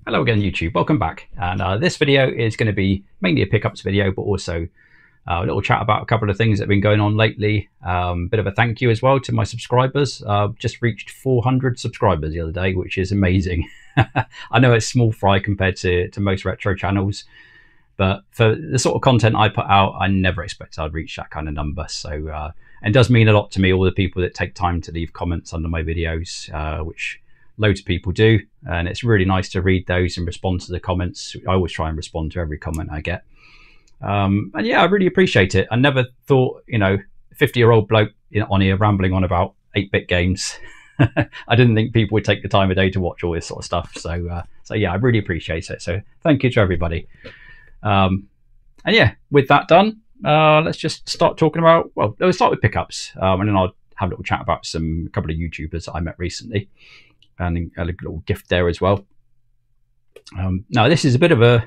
Hello again, YouTube. Welcome back. And this video is going to be mainly a pickups video, but also a little chat about a couple of things that have been going on lately. Bit of a thank you as well to my subscribers. Just reached 400 subscribers the other day, which is amazing. I know it's small fry compared to most retro channels, but for the sort of content I put out, I never expected I'd reach that kind of number. So it does mean a lot to me, all the people that take time to leave comments under my videos, which loads of people do, and it's really nice to read those and respond to the comments. I always try and respond to every comment I get. And yeah, I really appreciate it. I never thought, 50-year-old bloke on here rambling on about 8-bit games. I didn't think people would take the time of day to watch all this sort of stuff. So yeah, I really appreciate it. So thank you to everybody. And yeah, with that done, let's just start talking about, well, let's start with pickups. And then I'll have a little chat about a couple of YouTubers that I met recently, and a little gift there as well. Now this is a bit of a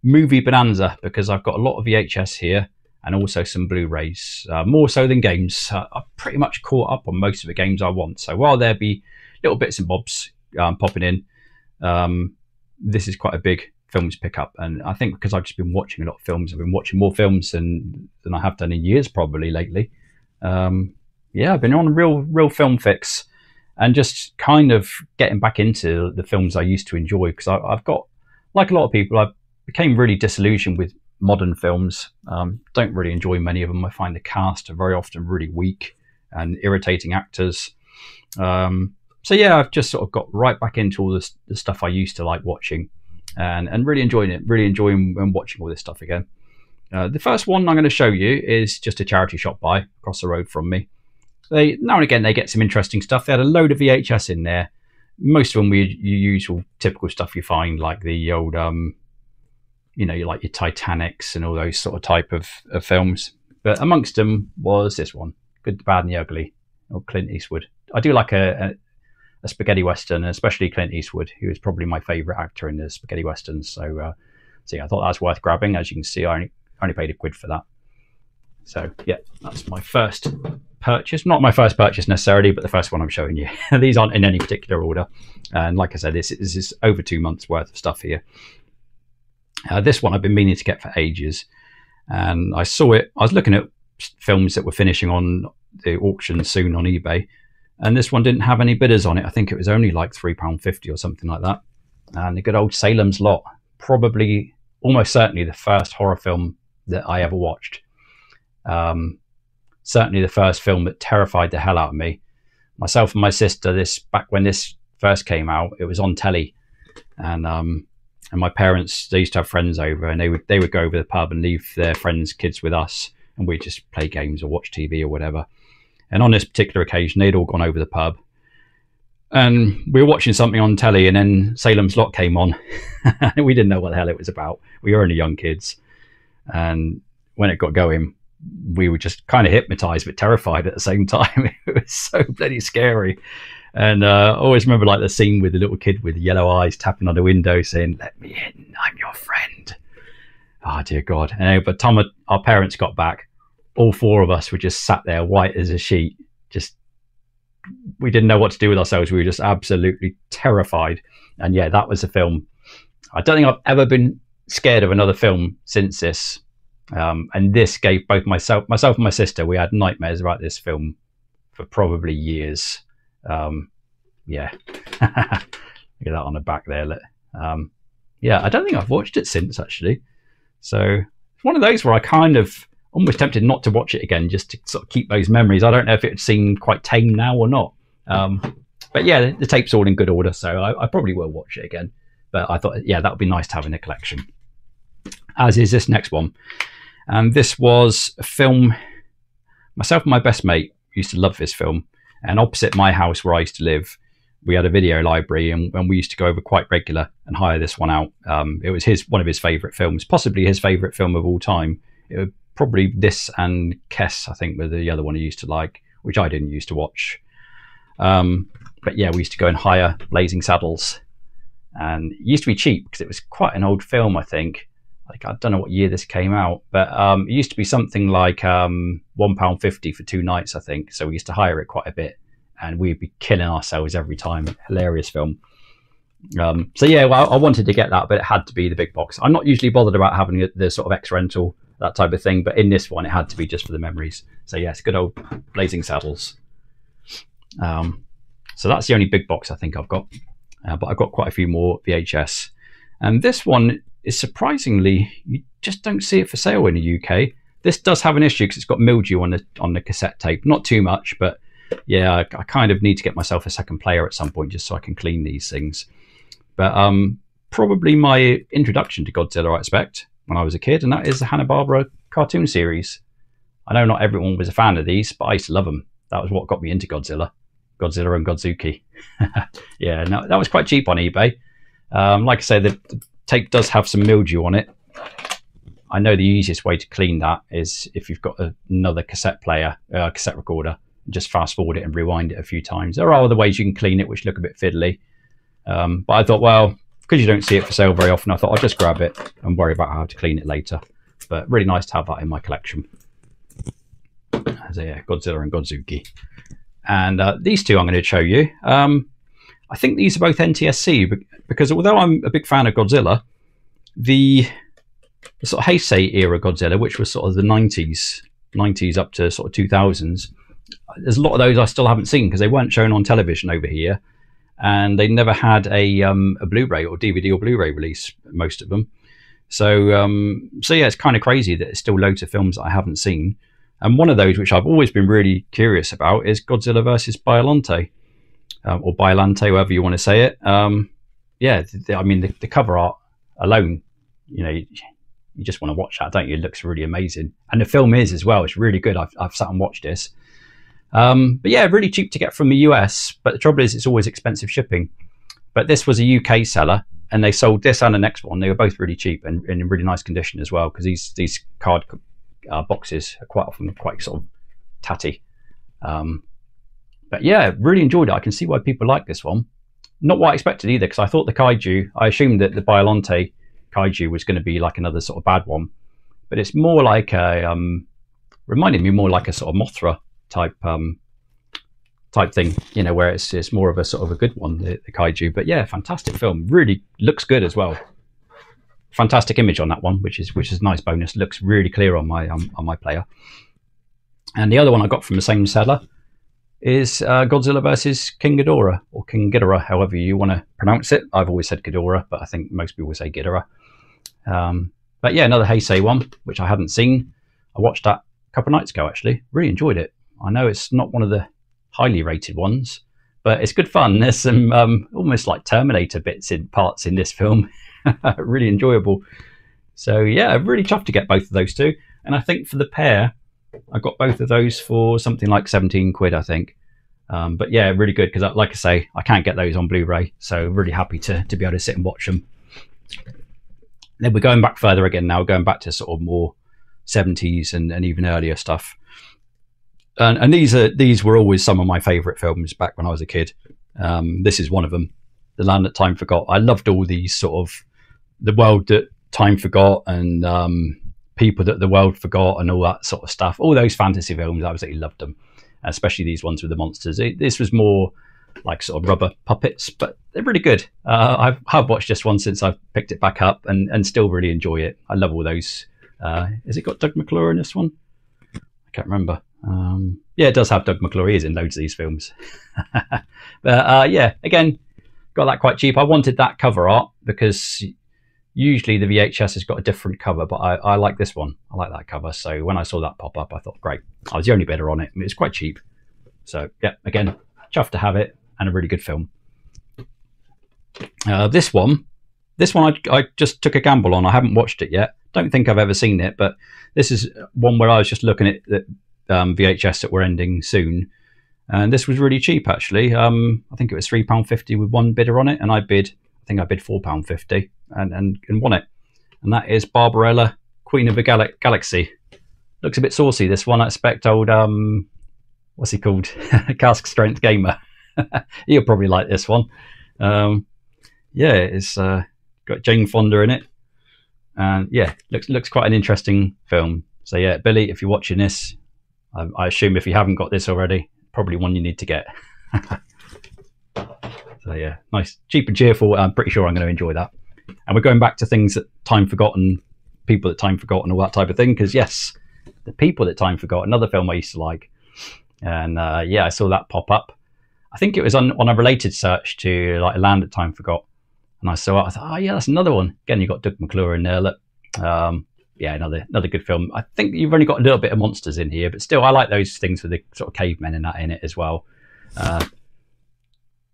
movie bonanza because I've got a lot of VHS here and also some Blu-rays, more so than games. I've pretty much caught up on most of the games I want. So while there be little bits and bobs popping in, this is quite a big films pickup. And I think because I've just been watching a lot of films, I've been watching more films than I have done in years probably lately. Yeah, I've been on a real film fix. And just kind of getting back into the films I used to enjoy, because I've got, like a lot of people, I became really disillusioned with modern films. Don't really enjoy many of them. I find the cast are very often really weak and irritating actors. So yeah, I've just sort of got right back into all the stuff I used to like watching, and really enjoying it, really enjoying watching all this stuff again. The first one I'm going to show you is just a charity shop buy across the road from me. Now and again, they get some interesting stuff. They had a load of VHS in there. Most of them were your usual typical stuff you find, like the old, like your Titanics and all those sort of type of films. But amongst them was this one, Good, the Bad and the Ugly, or Clint Eastwood. I do like a spaghetti western, and especially Clint Eastwood, who is probably my favourite actor in the spaghetti westerns. So yeah, I thought that was worth grabbing. As you can see, I only paid £1 for that. So yeah, that's my first purchase. Not my first purchase necessarily, but the first one I'm showing you. These aren't in any particular order, and like I said, this is over 2 months worth of stuff here. This one I've been meaning to get for ages, and I saw it. I was looking at films that were finishing on the auction soon on eBay, and this one didn't have any bidders on it. I think it was only like £3.50 or something like that. And the good old Salem's Lot, probably almost certainly the first horror film that I ever watched. Certainly the first film that terrified the hell out of me. Myself and my sister, back when this first came out, it was on telly, and my parents, they used to have friends over, and they would go over to the pub and leave their friends' kids with us, and we'd just play games or watch TV or whatever. And on this particular occasion, they'd all gone over the pub, and we were watching something on telly, and then Salem's Lot came on. We didn't know what the hell it was about. We were only young kids, and when it got going, we were just kind of hypnotized but terrified at the same time. It was so bloody scary. And I always remember like the scene with the little kid with yellow eyes tapping on the window saying, "Let me in, I'm your friend." Oh dear God. And by the time our parents got back, all four of us were just sat there white as a sheet. We didn't know what to do with ourselves. We were just absolutely terrified. And yeah, that was a film. I don't think I've ever been scared of another film since this. And this gave both myself and my sister, we had nightmares about this film for probably years. Yeah. Look at that on the back there. Yeah, I don't think I've watched it since, actually. So it's one of those where I kind of almost tempted not to watch it again, just to sort of keep those memories. I don't know if it seemed quite tame now or not. But yeah, the tape's all in good order, so I probably will watch it again. But I thought, yeah, that would be nice to have in a collection. As is this next one. And this was a film, myself and my best mate used to love this film. And opposite my house where I used to live, we had a video library, and we used to go over quite regular and hire this one out. It was one of his favourite films, possibly his favourite film of all time. It was probably this and Kess, I think, were the other one he used to like, which I didn't used to watch. But yeah, we used to go and hire Blazing Saddles. And it used to be cheap because it was quite an old film, I think. Like, I don't know what year this came out, but it used to be something like £1.50 for 2 nights, I think. So we used to hire it quite a bit, and we'd be killing ourselves every time. Hilarious film. So yeah, well, I wanted to get that, but it had to be the big box. I'm not usually bothered about having the sort of X rental, that type of thing, but in this one it had to be just for the memories. So yes, good old Blazing Saddles. So that's the only big box I think I've got, but I've got quite a few more VHS. And this one is surprisingly, you just don't see it for sale in the UK. This does have an issue because it's got mildew on the cassette tape. Not too much, but yeah, I kind of need to get myself a second player at some point just so I can clean these things. But probably my introduction to Godzilla, I expect, when I was a kid, and that is the Hanna-Barbera cartoon series. I know not everyone was a fan of these, but I used to love them. That was what got me into Godzilla and Godzuki. Yeah, no, that was quite cheap on eBay. Like I say, the tape does have some mildew on it. I know the easiest way to clean that is if you've got another cassette player, cassette recorder, just fast forward it and rewind it a few times. There are other ways you can clean it which look a bit fiddly. But I thought, well, because you don't see it for sale very often, I thought I'll just grab it and worry about how to clean it later. But really nice to have that in my collection. So yeah, Godzilla and Godzuki. And these two I'm going to show you. I think these are both NTSC, because although I'm a big fan of Godzilla, the sort of Heisei era Godzilla, which was sort of the 90s up to sort of 2000s, there's a lot of those I still haven't seen because they weren't shown on television over here. And they never had a Blu-ray or DVD or Blu-ray release, most of them. So yeah, it's kind of crazy that there's still loads of films that I haven't seen. And one of those, which I've always been really curious about, is Godzilla versus Biollante, or Biollante, however you want to say it. Yeah, I mean, the cover art alone, you know, you just want to watch that, don't you? It looks really amazing. And the film is as well. It's really good. I've sat and watched this. But yeah, really cheap to get from the US. But the trouble is, it's always expensive shipping. But this was a UK seller, and they sold this and the next one. They were both really cheap and in really nice condition as well, because these card boxes are quite often quite sort of tatty. But yeah, really enjoyed it. I can see why people like this one. Not what I expected either, because I thought the kaiju, I assumed that the Biollante kaiju was going to be like another sort of bad one. But it's more like a, reminded me more like a sort of Mothra type thing, you know, where it's more of a sort of a good one, the kaiju. But yeah, fantastic film. Really looks good as well. Fantastic image on that one, which is a nice bonus. Looks really clear on my player. And the other one I got from the same seller is Godzilla versus King Ghidorah, or King Ghidorah, however you want to pronounce it. I've always said Ghidorah, but I think most people say Ghidorah. But yeah, another Heisei one, which I hadn't seen. I watched that a couple of nights ago, actually. Really enjoyed it. I know it's not one of the highly rated ones, but it's good fun. There's some almost like Terminator parts in this film. Really enjoyable. So yeah, really chuffed to get both of those two. And I think for the pair, I got both of those for something like 17 quid, I think. But yeah, really good, because like I say, I can't get those on Blu-ray. So really happy to be able to sit and watch them. Then we're going back further again now, going back to sort of more 70s and even earlier stuff. And these were always some of my favourite films back when I was a kid. This is one of them, The Land That Time Forgot. I loved all these sort of the world that time forgot, and people that the world forgot, and all that sort of stuff. All those fantasy films, I absolutely loved them, especially these ones with the monsters. This was more like sort of rubber puppets, but they're really good. I've watched this one since I've picked it back up, and still really enjoy it. I love all those. Has it got Doug McClure in this one? I can't remember. Yeah, it does have Doug McClure. He is in loads of these films. But yeah, again, got that quite cheap. I wanted that cover art because usually the VHS has got a different cover, but I like this one. I like that cover. So when I saw that pop up, I thought, great. I was the only bidder on it. It was quite cheap. So yeah, again, chuffed to have it, and a really good film. This one I just took a gamble on. I haven't watched it yet. Don't think I've ever seen it, but this is one where I was just looking at the VHS that were ending soon, and this was really cheap actually. I think it was £3.50 with one bidder on it, and I bid £4.50 and won it. And that is Barbarella, Queen of the Galaxy. Looks a bit saucy, this one. I expect old what's he called, Cask Strength Gamer. He'll probably like this one. Yeah, it's got Jane Fonda in it, and yeah, looks quite an interesting film. So yeah, Billy, if you're watching this, I assume if you haven't got this already, probably one you need to get. So So yeah, nice, cheap and cheerful. I'm pretty sure I'm going to enjoy that. And we're going back to things that time forgotten, people that time forgotten, all that type of thing. Because yes, the people that time forgot, another film I used to like. And yeah, I saw that pop up. I think it was on a related search to like Land That Time Forgot. And I saw it, I thought, oh yeah, that's another one. Again, you've got Doug McClure in there. Look. Yeah, another good film. I think you've only got a little bit of monsters in here, but still, I like those things with the sort of cavemen and that in it as well.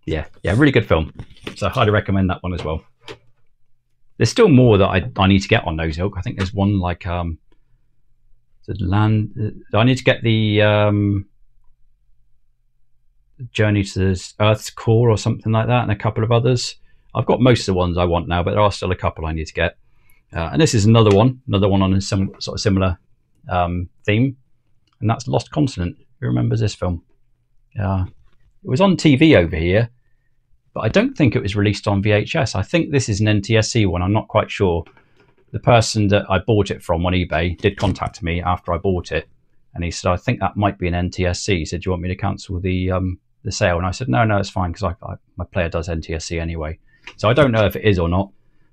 Yeah, really good film. So I highly recommend that one as well. There's still more that I need to get on Nose Ilk. I think there's one like the land. I need to get the Journey to the Earth's Core or something like that, and a couple of others. I've got most of the ones I want now, but there are still a couple I need to get. And this is another one on a sort of similar theme, and that's Lost Continent. Who remembers this film? It was on TV over here, but I don't think it was released on VHS. I think this is an NTSC one. I'm not quite sure. The person that I bought it from on eBay did contact me after I bought it, and he said, I think that might be an NTSC. He said, do you want me to cancel the sale? And I said, no, it's fine, because my player does NTSC anyway. So I don't know if it is or not.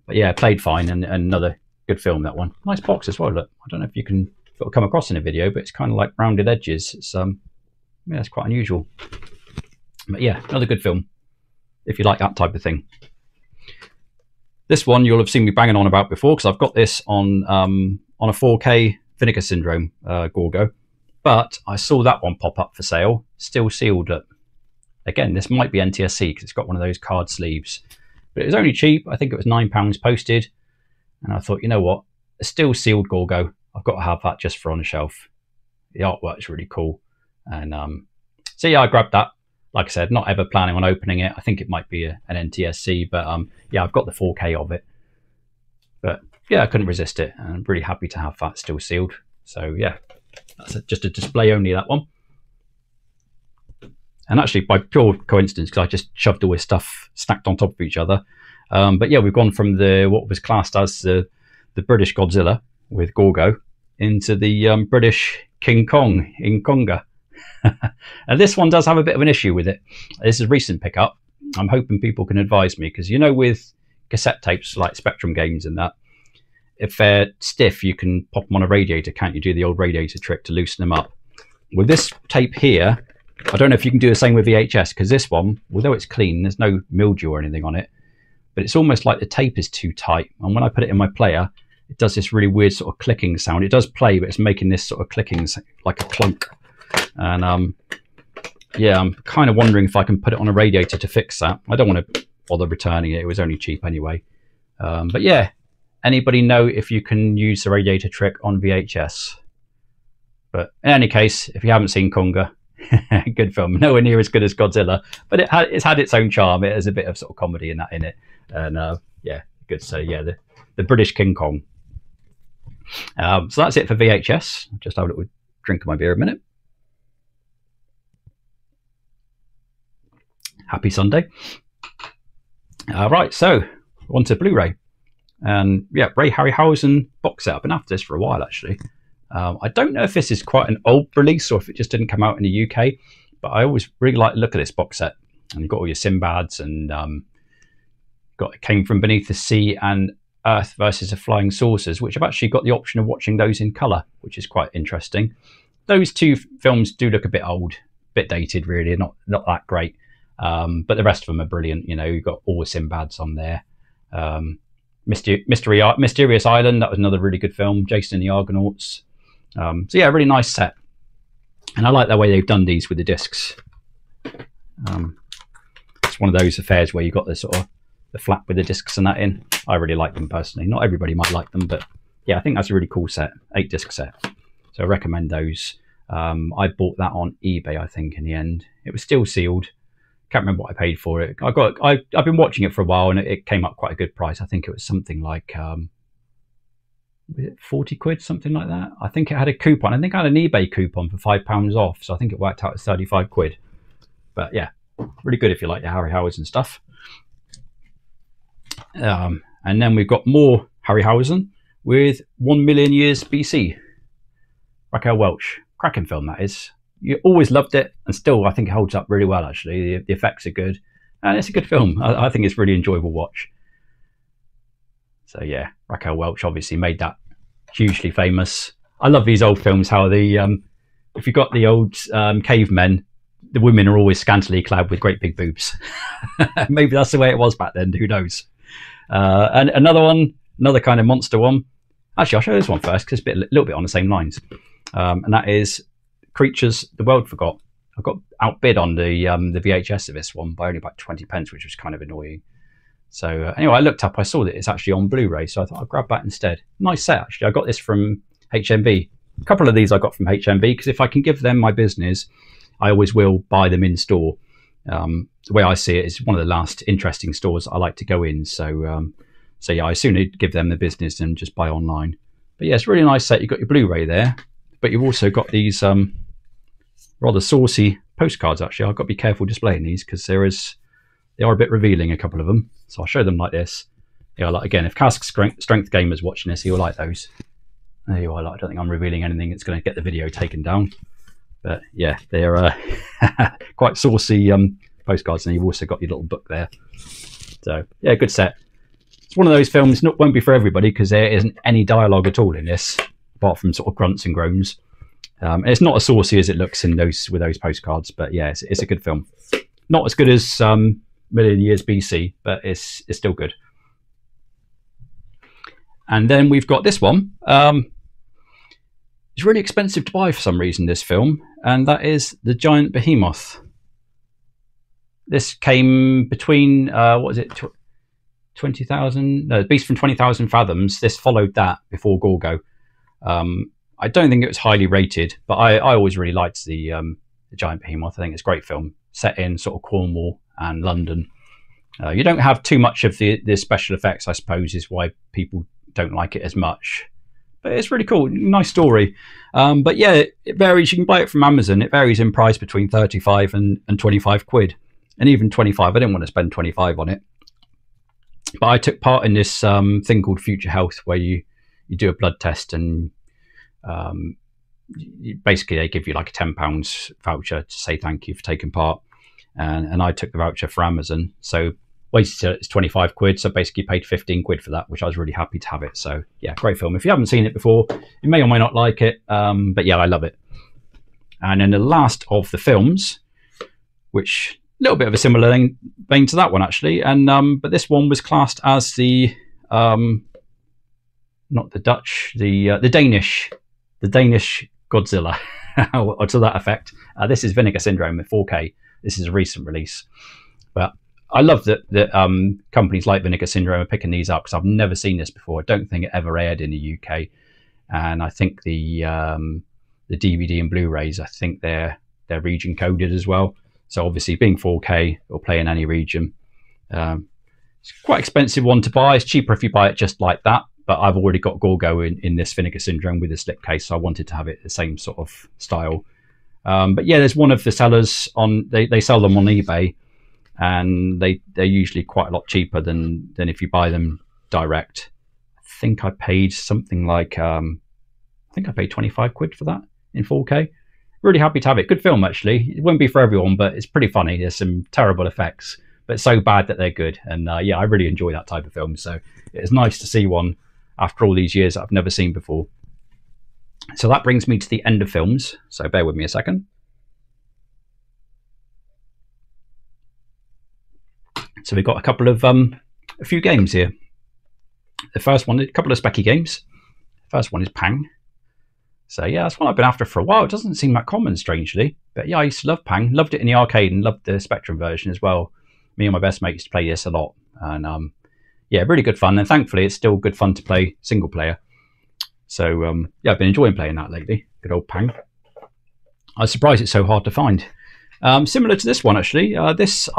But yeah, played fine, and another good film, that one. Nice box as well, look. I don't know if you can sort of come across in a video, but it's kind of like rounded edges. It's yeah, it's quite unusual. But yeah, another good film, if you like that type of thing. This one you'll have seen me banging on about before, because I've got this on a 4K Vinegar Syndrome Gorgo. But I saw that one pop up for sale, still sealed. Look. Again, this might be NTSC, because it's got one of those card sleeves. But it was only cheap. I think it was £9 posted. And I thought, you know what? A still sealed Gorgo. I've got to have that just for on the shelf. The artwork's really cool. And so yeah, I grabbed that. Like I said, not ever planning on opening it. I think it might be an NTSC, but yeah, I've got the 4K of it. But yeah, I couldn't resist it. And I'm really happy to have that still sealed. So yeah, that's just a display only, that one. And actually, by pure coincidence, because I just shoved all this stuff stacked on top of each other. But yeah, we've gone from what was classed as the British Godzilla with Gorgo into the British King Kong in Conga. And this one does have a bit of an issue with it. This is a recent pickup. I'm hoping people can advise me, because you know, with cassette tapes like Spectrum games and that, if they're stiff, you can pop them on a radiator, can't you? Do the old radiator trick to loosen them up. With this tape here, I don't know if you can do the same with VHS, because this one, although it's clean, there's no mildew or anything on it, but it's almost like the tape is too tight. And when I put it in my player, it does this really weird sort of clicking sound. It does play, but it's making this sort of clicking, like a clunk. And yeah, I'm kind of wondering if I can put it on a radiator to fix that. I don't want to bother returning it. It was only cheap anyway. But yeah, anybody know if you can use the radiator trick on VHS? But in any case, if you haven't seen Conga, good film, nowhere near as good as Godzilla, but it's had its own charm. It has a bit of sort of comedy in it, and yeah, good. So yeah, the British King Kong. So that's it for VHS. Just have a little drink of my beer a minute. Happy Sunday. Right, so on to Blu-ray, and yeah, Ray Harryhausen box set. I've been after this for a while, actually. I don't know if this is quite an old release or if it just didn't come out in the UK, but I always really like to look at this box set. And you've got all your Sinbads, and it Came From Beneath the Sea and Earth versus the Flying Saucers, which I've actually got the option of watching those in colour, which is quite interesting. Those two films do look a bit old, a bit dated, really, not that great. But the rest of them are brilliant. You know, you've got all the Sinbads on there. Mysterious Island, that was another really good film. Jason and the Argonauts. So yeah, really nice set, and I like the way they've done these with the discs. It's one of those affairs where you've got the sort of the flap with the discs and that in. I really like them personally. Not everybody might like them, but yeah, I think that's a really cool set, 8-disc set. So I recommend those. I bought that on eBay, I think, in the end. It was still sealed. Can't remember what I paid for it. I've been watching it for a while, and it came up quite a good price. I think it was something like was it 40 quid, something like that. I think it had a coupon. I think I had an eBay coupon for £5 off, so I think it worked out at 35 quid. But yeah, really good if you like your Harryhausen stuff. And then we've got more Harryhausen with 1 Million Years BC. Raquel Welch, cracking film that is. You always loved it, and still I think it holds up really well, actually. The effects are good. and it's a good film. I think it's a really enjoyable watch. So yeah, Raquel Welch obviously made that hugely famous. I love these old films, how the if you've got the old cavemen, the women are always scantily clad with great big boobs. Maybe that's the way it was back then, who knows. And another kind of monster one. Actually, I'll show this one first because it's a little bit on the same lines. And that is Creatures the World Forgot. I got outbid on the VHS of this one by only about 20 pence, which was kind of annoying. So anyway, I looked up, I saw that it's actually on Blu-ray, so I thought I'd grab that instead. Nice set, actually. I got this from HMV. A couple of these I got from HMV because if I can give them my business, I always will buy them in store. The way I see it is one of the last interesting stores I like to go in. So yeah, I sooner give them the business than just buy online. But yeah, it's a really nice set. You've got your Blu-ray there, but you've also got these rather saucy postcards. Actually, I've got to be careful displaying these because they are a bit revealing, a couple of them. So I'll show them like this. Yeah, like again, if Cask Strength Gamer's watching this, he'll like those. There you are. I don't think I'm revealing anything that's going to get the video taken down. But yeah, they're quite saucy postcards, and you've also got your little book there. So yeah, good set. It's one of those films, won't be for everybody because there isn't any dialogue at all in this, apart from sort of grunts and groans. And it's not as saucy as it looks in with those postcards, but yeah, it's a good film. Not as good as Million Years BC, but it's still good. And then we've got this one. It's really expensive to buy for some reason, this film, and that is The Giant Behemoth. This came between, what was it, 20,000? No, Beast from 20,000 Fathoms. This followed that before Gorgo. I don't think it was highly rated, but I always really liked the Giant Behemoth. I think it's a great film, set in sort of Cornwall and London. You don't have too much of the special effects, I suppose, is why people don't like it as much. But it's really cool, nice story. But yeah, it varies. You can buy it from Amazon. It varies in price between 35 and 25 quid. And even 25, I didn't want to spend 25 on it. But I took part in this thing called Future Health, where you do a blood test and basically they give you like a £10 voucher to say thank you for taking part. And I took the voucher for Amazon. So waited it's 25 quid, so basically paid 15 quid for that, which I was really happy to have it. So yeah, great film. If you haven't seen it before, you may or may not like it, but yeah, I love it. And then the last of the films, which a little bit of a similar vein to that one actually, and but this one was classed as the not the Dutch, the Danish Godzilla, or to that effect. This is Vinegar Syndrome in 4K. This is a recent release, but I love that companies like Vinegar Syndrome are picking these up because I've never seen this before. I don't think it ever aired in the UK, and I think the DVD and Blu-rays, I think they're region coded as well. So obviously, being 4K, it'll play in any region. It's quite an expensive one to buy. It's cheaper if you buy it just like that. But I've already got Gorgo in this Vinegar Syndrome with a slipcase, so I wanted to have it the same sort of style. But yeah, there's one of the sellers on. They sell them on eBay. And they're usually quite a lot cheaper than if you buy them direct. I think I paid something like I think I paid 25 quid for that in 4K. Really happy to have it. Good film actually. It won't be for everyone, but it's pretty funny. There's some terrible effects, but so bad that they're good. And yeah, I really enjoy that type of film. So it's nice to see one after all these years that I've never seen before. So that brings me to the end of films. So bear with me a second. So we've got a couple of a few games here. The first one, a couple of specky games. The first one is Pang. So yeah, that's one I've been after for a while. It doesn't seem that common, strangely. But yeah, I used to love Pang. Loved it in the arcade and loved the Spectrum version as well. Me and my best mate used to play this a lot. And yeah, really good fun. And thankfully, it's still good fun to play single player. So yeah, I've been enjoying playing that lately. Good old Pang. I was surprised it's so hard to find. Similar to this one, actually. I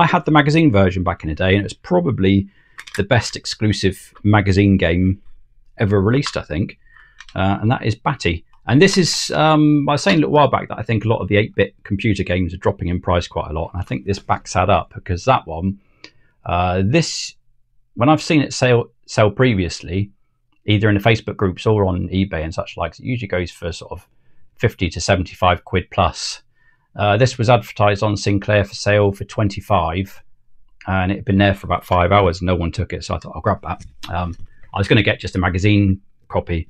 had the magazine version back in the day, and it's probably the best exclusive magazine game ever released, I think. And that is Batty. And this is, I was saying a little while back that I think a lot of the 8-bit computer games are dropping in price quite a lot. And I think this backs that up, because that one, when I've seen it sell previously, either in the Facebook groups or on eBay and such like, it usually goes for sort of 50 to 75 quid plus. This was advertised on Sinclair for sale for 25, and it had been there for about 5 hours and no one took it, so I thought I'll grab that. I was going to get just a magazine copy,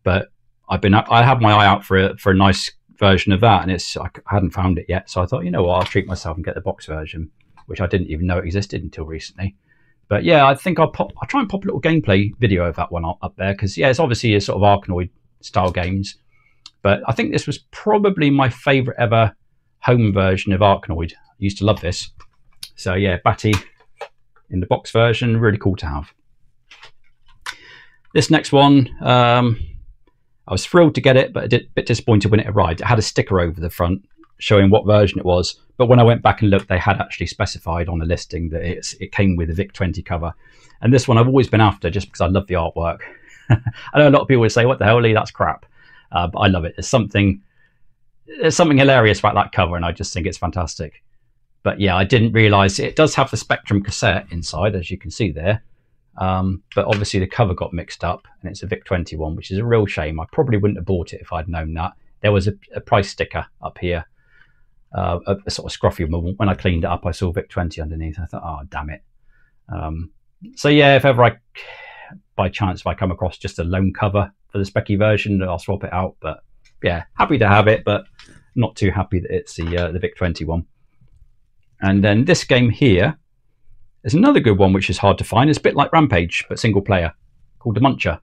but I had my eye out for a nice version of that, and I hadn't found it yet, so I thought, you know what, I'll treat myself and get the box version, which I didn't even know existed until recently. But yeah, I think I'll try and pop a little gameplay video of that one up there, because yeah, it's obviously a sort of Arkanoid style games, but I think this was probably my favourite ever home version of Arkanoid. I used to love this. So yeah, Batty in the box version, really cool to have. This next one, I was thrilled to get it, but a bit disappointed when it arrived. It had a sticker over the front showing what version it was, but when I went back and looked, they had actually specified on the listing that it came with a VIC-20 cover. And this one I've always been after just because I love the artwork. I know a lot of people would say, what the hell, Lee, that's crap. But I love it. There's something hilarious about that cover, and I just think it's fantastic. But yeah, I didn't realise it does have the Spectrum cassette inside, as you can see there. But obviously the cover got mixed up, and it's a VIC-20 one, which is a real shame. I probably wouldn't have bought it if I'd known that. There was a price sticker up here, a sort of scruffy one. When I cleaned it up, I saw VIC-20 underneath. I thought, oh, damn it. So yeah, if ever by chance, if I come across just a loan cover for the specky version, I'll swap it out. But yeah, happy to have it, but not too happy that it's the VIC-20 one. And then this game here is another good one, which is hard to find. It's a bit like Rampage, but single player, called The Muncher.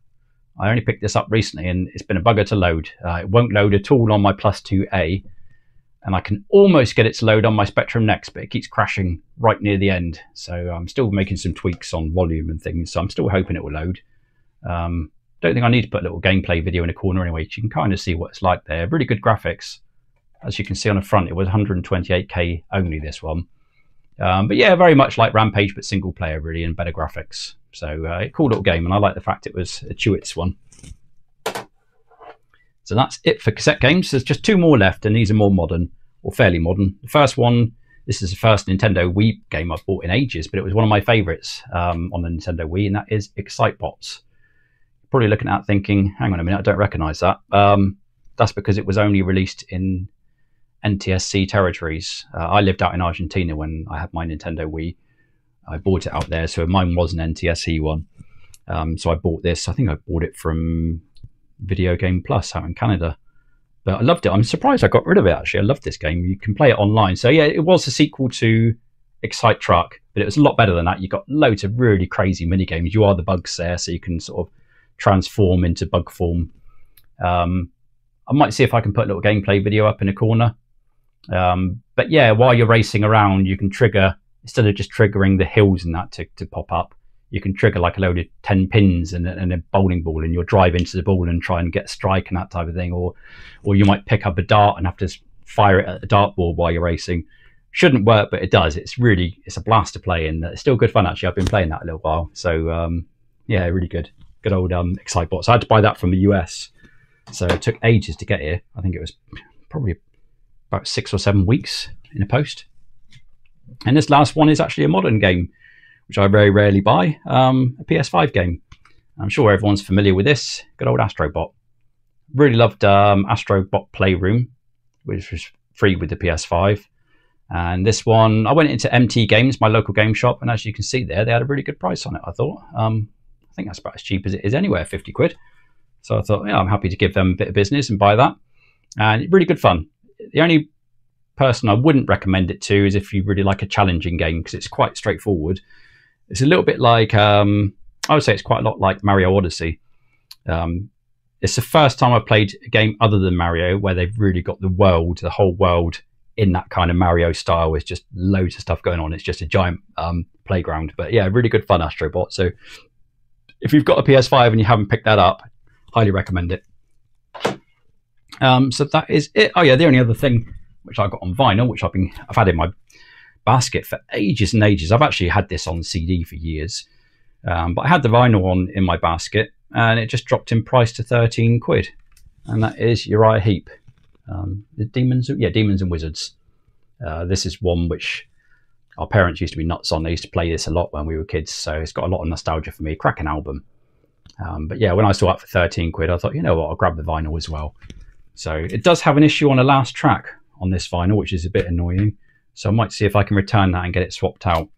I only picked this up recently, and it's been a bugger to load. It won't load at all on my Plus 2A, and I can almost get it to load on my Spectrum Next, but it keeps crashing right near the end. So I'm still making some tweaks on volume and things, so I'm still hoping it will load. Don't think I need to put a little gameplay video in a corner anyway. You can kind of see what it's like there. Really good graphics. As you can see on the front, it was 128k only, this one. But yeah, very much like Rampage, but single player really, and better graphics. So cool little game, and I like the fact it was a Chewits one. So that's it for cassette games. There's just 2 more left, and these are more modern, or fairly modern. The first one, this is the first Nintendo Wii game I've bought in ages, but it was one of my favourites on the Nintendo Wii, and that is Excitebots. Probably looking at that thinking, hang on a minute, I don't recognise that. That's because it was only released in NTSC territories. I lived out in Argentina when I had my Nintendo Wii. I bought it out there, so mine was an NTSC one. So I bought this. I think I bought it from Video Game Plus out in Canada. But I loved it. I'm surprised I got rid of it, actually. I love this game. You can play it online. So yeah, it was a sequel to Excite Truck, but it was a lot better than that. You got loads of really crazy mini games. You are the bugs there, so you can sort of transform into bug form. I might see if I can put a little gameplay video up in a corner. But yeah, while you're racing around, you can trigger, instead of just triggering the hills and that to pop up, you can trigger like a load of 10 pins and a bowling ball, and you'll drive into the ball and try and get a strike and that type of thing. Or you might pick up a dart and have to fire it at the dartboard while you're racing. Shouldn't work, but it does. It's a blast to play, and it's still good fun, actually. I've been playing that a little while. So yeah, really good. Good old Excitebots. I had to buy that from the US, so it took ages to get here. I think it was probably about 6 or 7 weeks in a post. And this last one is actually a modern game, which I very rarely buy, a PS5 game. I'm sure everyone's familiar with this. Good old Astrobot. Really loved Astrobot Playroom, which was free with the PS5. And this one, I went into MT Games, my local game shop, and as you can see there, they had a really good price on it, I thought. I think that's about as cheap as it is anywhere, 50 quid. So I thought, yeah, I'm happy to give them a bit of business and buy that. And really good fun. The only person I wouldn't recommend it to is if you really like a challenging game, because it's quite straightforward. It's a little bit like, I would say it's quite a lot like Mario Odyssey. It's the first time I've played a game other than Mario where they've really got the whole world in that kind of Mario style with just loads of stuff going on. It's just a giant playground. But yeah, really good fun, Astrobot. So if you've got a PS5 and you haven't picked that up, highly recommend it. So that is it. Oh yeah, the only other thing which I got on vinyl, which I've had in my basket for ages and ages. I've actually had this on CD for years, but I had the vinyl in my basket, and it just dropped in price to 13 quid, and that is Uriah Heep, the Demons and Wizards. This is one which our parents used to be nuts on. They used to play this a lot when we were kids, so it's got a lot of nostalgia for me. Cracking album. But yeah, when I saw it for 13 quid, I thought, you know what, I'll grab the vinyl as well. So it does have an issue on the last track on this vinyl, which is a bit annoying. So I might see if I can return that and get it swapped out.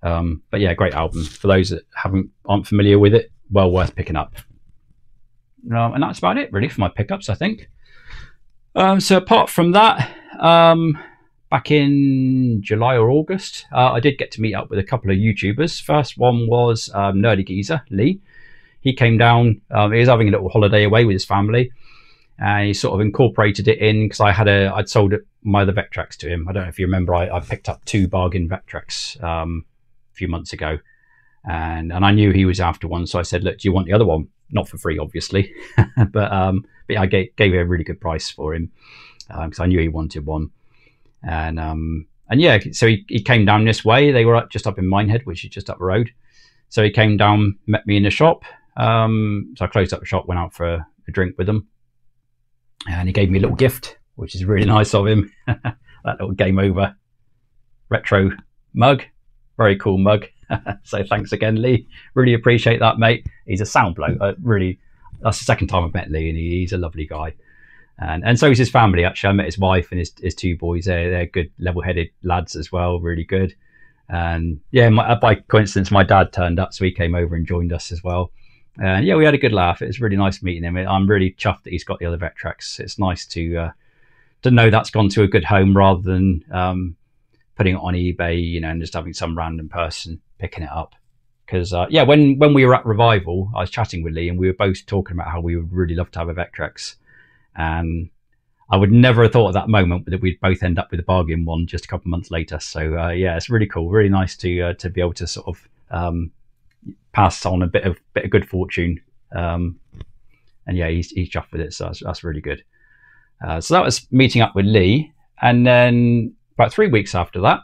But yeah, great album. For those that aren't familiar with it, well worth picking up. And that's about it really for my pickups, I think. So apart from that, back in July or August, I did get to meet up with a couple of YouTubers. First one was Nerdy Geezer, Lee. He came down, he was having a little holiday away with his family, and he sort of incorporated it in, because I'd sold my other Vectrex to him. I don't know if you remember, I picked up 2 bargain Vectrex a few months ago, and I knew he was after one, so I said, look, do you want the other one? Not for free, obviously, but I gave a really good price for him, because I knew he wanted one. And yeah, so he came down this way. They were just up in Minehead, which is just up the road. So he came down, met me in the shop. So I closed up the shop, went out for a drink with him, and he gave me a little gift, which is really nice of him. That little Game Over retro mug, very cool mug. So thanks again, Lee. Really appreciate that, mate. He's a sound bloke. That's the second time I've met Lee, and he's a lovely guy. And so is his family, actually. I met his wife and his 2 boys. They're good, level-headed lads as well, really good. And yeah, by coincidence, my dad turned up, so he came over and joined us as well. And yeah, we had a good laugh. It was really nice meeting him. I'm really chuffed that he's got the other Vectrex. It's nice to know that's gone to a good home, rather than putting it on eBay, and just having some random person picking it up. Because yeah, when we were at Revival, I was chatting with Lee, and we were both talking about how we would really love to have a Vectrex. And I would never have thought at that moment that we'd both end up with a bargain one just a couple of months later. So yeah, it's really cool, really nice to be able to sort of pass on a bit of good fortune. And yeah, he's chuffed with it, so that's really good. So that was meeting up with Lee, and then about 3 weeks after that,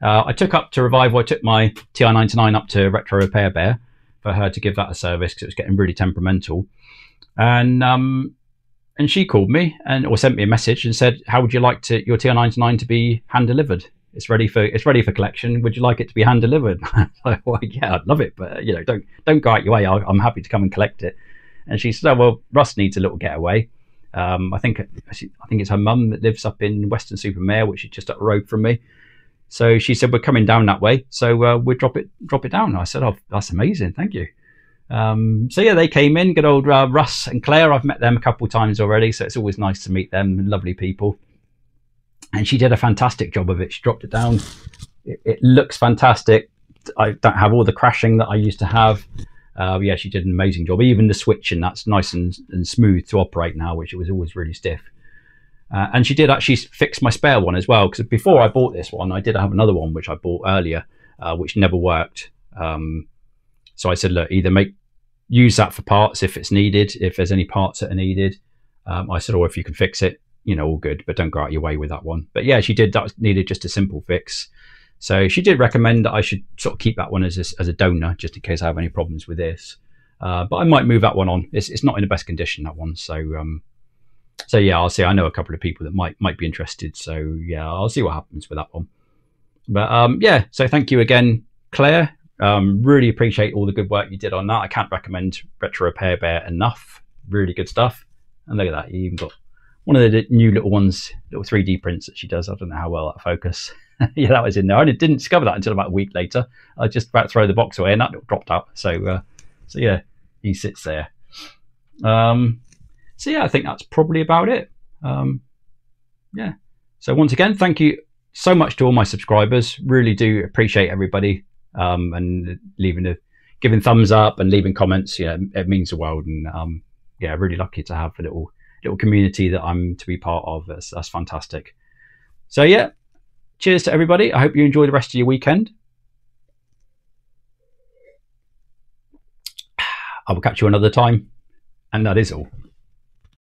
I took up to Revival. I took my TI-99 up to Retro Repair Bear for her to give that a service, because it was getting really temperamental. And she called me or sent me a message and said, how would you like your TI-99 to be hand delivered? It's ready for collection. Would you like it to be hand delivered? Like, well, yeah, I'd love it, but don't go out your way. I'm happy to come and collect it. And she said, oh, well, Russ needs a little getaway. I think it's her mum that lives up in Weston-super-Mare, which is just up the road from me. So she said, we're coming down that way, so we'll drop it down. I said, oh, that's amazing, thank you. So yeah, they came in, good old Russ and Claire. I've met them a couple of times already, so it's always nice to meet them. Lovely people. And she did a fantastic job of it. She dropped it down. It looks fantastic. I don't have all the crashing that I used to have. Yeah, she did an amazing job. Even the switching, that's nice and smooth to operate now, which it was always really stiff. And she did actually fix my spare one as well, because before I bought this one, I did have another one which I bought earlier, which never worked. So I said, look, either use that for parts if it's needed, if there's any parts that are needed. I said, or if you can fix it, all good, but don't go out your way with that one. But yeah, she did. That needed just a simple fix. So she did recommend that I should sort of keep that one as a donor, just in case I have any problems with this. But I might move that one on. It's not in the best condition, that one. So yeah, I'll see. I know a couple of people that might be interested. So yeah, I'll see what happens with that one. But yeah, so thank you again, Claire. Really appreciate all the good work you did on that. I can't recommend Retro Repair Bear enough. Really good stuff. And look at that, you even got one of the new little ones, little 3D prints that she does. I don't know how well that focus. Yeah, that was in there. I didn't discover that until about a week later. I just about to throw the box away, and that dropped out. So yeah, he sits there. So yeah, I think that's probably about it. Yeah. So once again, thank you so much to all my subscribers. Really do appreciate everybody. And giving thumbs up and leaving comments. Yeah, it means the world. And yeah, really lucky to have a little community that I'm to be part of. That's fantastic. So yeah, cheers to everybody. I hope you enjoy the rest of your weekend. I will catch you another time, and that is all.